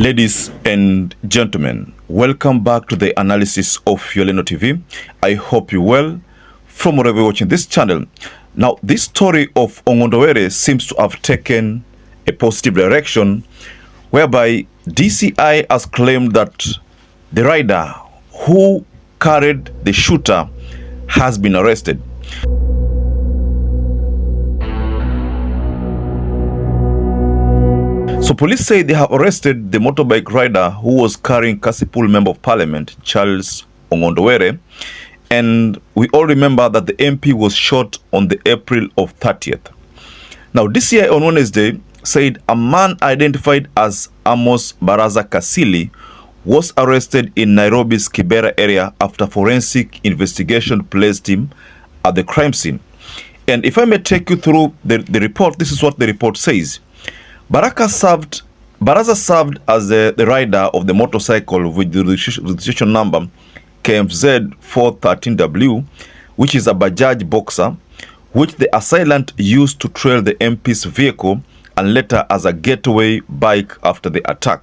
Ladies and gentlemen, welcome back to the analysis of YOLENO TV. I hope you're well from wherever you're watching this channel. Now, this story of ONGONDO seems to have taken a positive direction, whereby DCI has claimed that the rider who carried the shooter has been arrested. So police say they have arrested the motorbike rider who was carrying Kasipul Member of Parliament, Charles ONGONDO. And we all remember that the MP was shot on the April of 30th. Now, DCI on Wednesday said a man identified as Amos Baraza Kasili was arrested in Nairobi's Kibera area after forensic investigation placed him at the crime scene. And if I may take you through the report, this is what the report says. Baraza served as the rider of the motorcycle with the registration number KMZ 413W, which is a Bajaj Boxer, which the assailant used to trail the MP's vehicle and later as a getaway bike after the attack.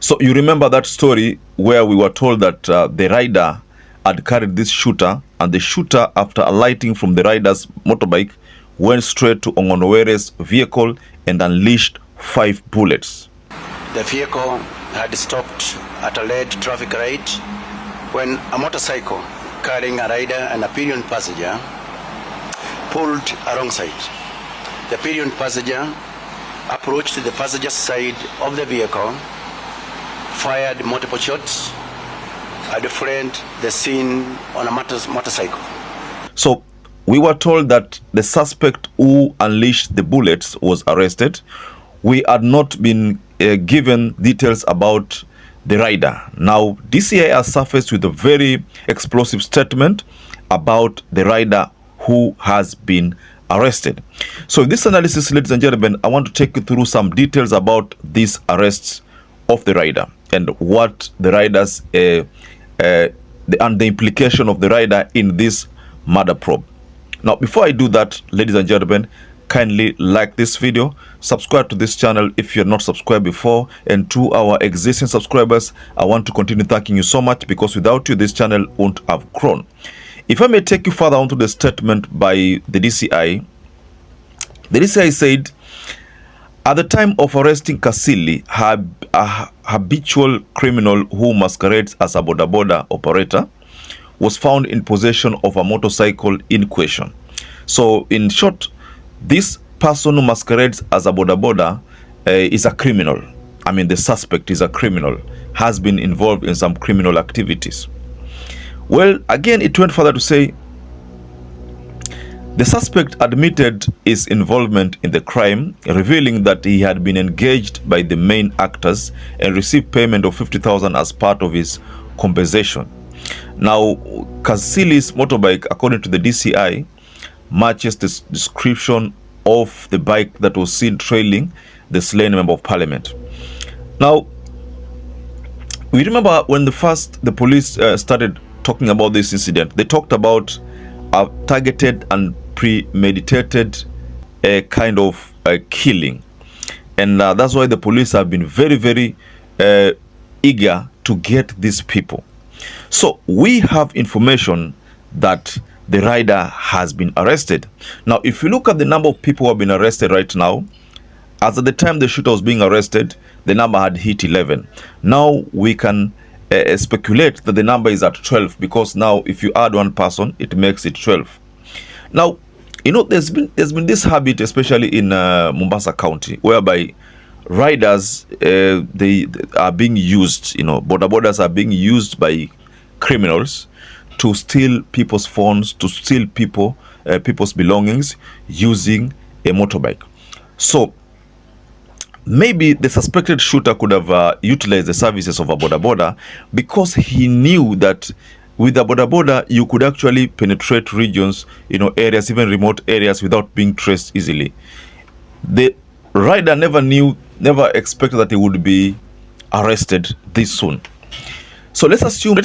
So you remember that story where we were told that the rider had carried this shooter, and the shooter, after alighting from the rider's motorbike, went straight to ONGONDO's vehicle and unleashed 5 bullets. The vehicle had stopped at a red traffic light when a motorcycle carrying a rider and a pillion passenger pulled alongside. The pillion passenger approached the passenger side of the vehicle, fired multiple shots, and fled the scene on a motorcycle. So we were told that the suspect who unleashed the bullets was arrested. We had not been given details about the rider. Now, DCI has surfaced with a very explosive statement about the rider who has been arrested. So in this analysis, ladies and gentlemen, I want to take you through some details about these arrests of the rider and what the riders, and the implication of the rider in this murder probe. Now, before I do that, ladies and gentlemen, kindly like this video, subscribe to this channel if you're not subscribed before, and to our existing subscribers, I want to continue thanking you so much, because without you, this channel won't have grown. If I may take you further onto the statement by the DCI said, at the time of arresting Kasili, a habitual criminal who masquerades as a boda operator was found in possession of a motorcycle in question. So in short, this person who masquerades as a boda is a criminal. I mean, the suspect is a criminal, has been involved in some criminal activities. Well, again, it went further to say the suspect admitted his involvement in the crime, revealing that he had been engaged by the main actors and received payment of 50,000 as part of his compensation. Now, Kasili's motorbike, according to the DCI, matches the description of the bike that was seen trailing the slain Member of Parliament. Now, we remember when the police started talking about this incident, they talked about a targeted and premeditated kind of killing. And that's why the police have been very, very eager to get these people. So we have information that the rider has been arrested. Now, if you look at the number of people who have been arrested right now, as at the time the shooter was being arrested, the number had hit 11. Now we can speculate that the number is at 12, because now if you add one person, it makes it 12. Now, you know, there's been this habit, especially in Mombasa County, whereby riders they are being used, you know, bodas are being used by criminals to steal people's phones, to steal people's belongings using a motorbike. So maybe the suspected shooter could have utilized the services of a boda because he knew that with a boda you could actually penetrate regions, you know, areas, even remote areas, without being traced easily. The rider never expected that he would be arrested this soon. So let's assume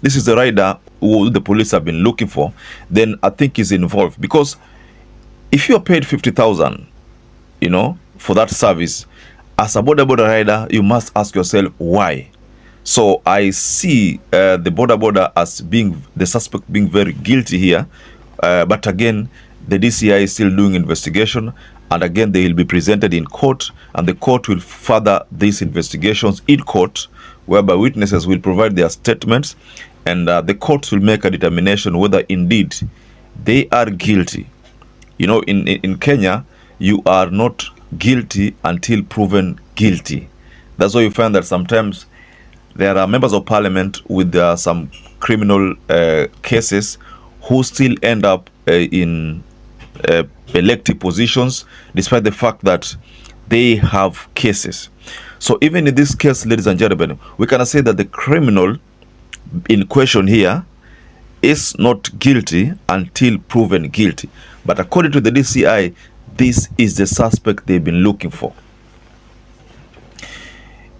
this is the rider who the police have been looking for. Then I think he's involved, because if you are paid 50,000, you know, for that service, as a boda rider, you must ask yourself why. So I see the boda as being the suspect being very guilty here, but again, the DCI is still doing investigation, and again they will be presented in court, and the court will further these investigations in court, whereby witnesses will provide their statements, and the court will make a determination whether indeed they are guilty. You know, in Kenya, you are not guilty until proven guilty. That's why you find that sometimes there are members of parliament with some criminal cases who still end up in elective positions despite the fact that they have cases. So even in this case, ladies and gentlemen, we can say that the criminal in question here is not guilty until proven guilty. But according to the DCI, this is the suspect they've been looking for.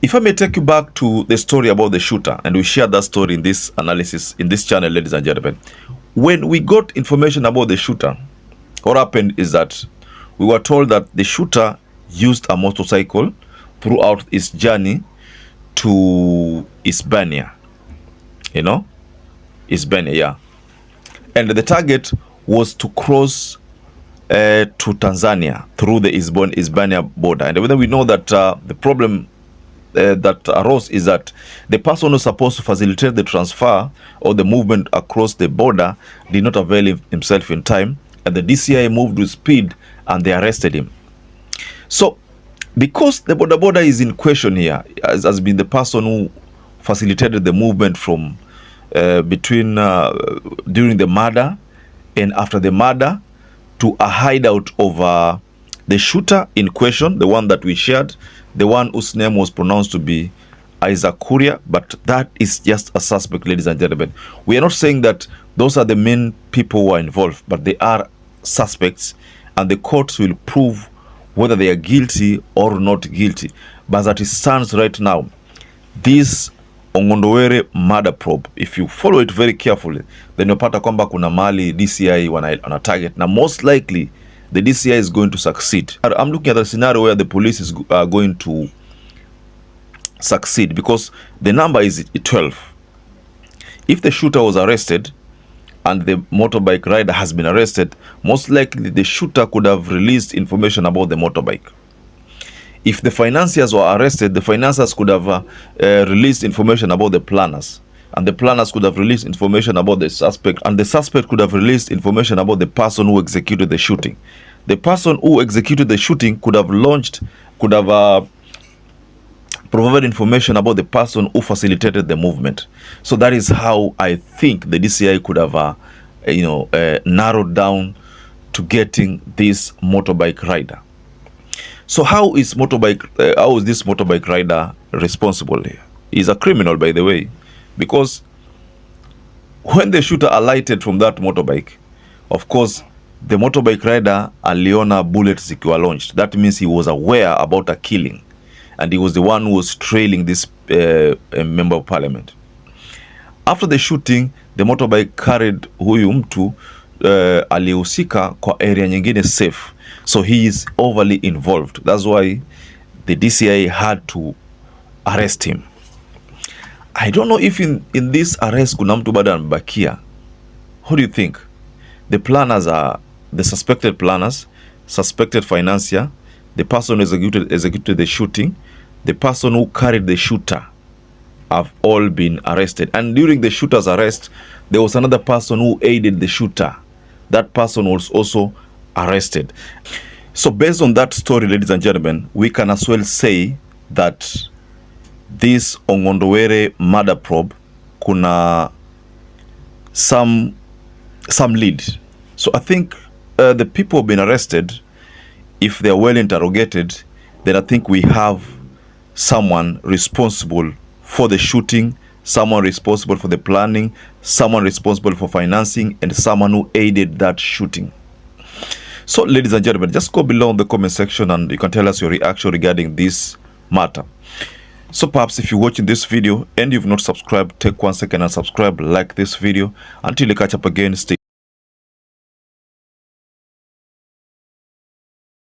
If I may take you back to the story about the shooter, and we shared that story in this analysis in this channel, ladies and gentlemen. When we got information about the shooter, what happened is that we were told that the shooter used a motorcycle throughout his journey to Hispania. You know, Hispania, yeah. And the target was to cross to Tanzania through the Hispania border. And then we know that the problem that arose is that the person who was supposed to facilitate the transfer or the movement across the border did not avail himself in time, and the DCI moved with speed and they arrested him. So because the border is in question here, has been the person who facilitated the movement from between during the murder and after the murder to a hideout of the shooter in question, the one that we shared, the one whose name was pronounced to be Isaac Kuria, but that is just a suspect, ladies and gentlemen. We are not saying that those are the main people who are involved, but they are suspects, and the courts will prove whether they are guilty or not guilty. But as it stands right now, this ONGONDO murder probe, if you follow it very carefully, then unapata kwamba kuna mali DCI wana target, na most likely the DCI is going to succeed. I'm looking at a scenario where the police is going to succeed because the number is 12. If the shooter was arrested and the motorbike rider has been arrested, most likely the shooter could have released information about the motorbike. If the financiers were arrested, the financiers could have released information about the planners, and the planners could have released information about the suspect, and the suspect could have released information about the person who executed the shooting. The person who executed the shooting could have provided information about the person who facilitated the movement. So that is how I think the DCI could have narrowed down to getting this motorbike rider. So how is this motorbike rider responsible here? He's a criminal, by the way, because when the shooter alighted from that motorbike, of course, the motorbike rider aliona bullets zikiwa launched. That means he was aware about a killing, and he was the one who was trailing this member of parliament. After the shooting, the motorbike carried huyu mtu aliyehusika kwa area nyingine safe. So he is overly involved. That's why the DCI had to arrest him. I don't know if in this arrest kuna mtu bado anabakia. What do you think? The planners are the suspected planners, suspected financier, the person who executed the shooting, the person who carried the shooter have all been arrested. And during the shooter's arrest, there was another person who aided the shooter. That person was also arrested. So based on that story, ladies and gentlemen, we can as well say that this ONGONDO murder probe kuna some lead. So I think the people have been arrested. If they are well interrogated, then I think we have someone responsible for the shooting, someone responsible for the planning, someone responsible for financing, and someone who aided that shooting. So ladies and gentlemen, just go below in the comment section and you can tell us your reaction regarding this matter. So perhaps if you're watching this video and you've not subscribed, take 1 second and subscribe, like this video. Until you catch up again, stay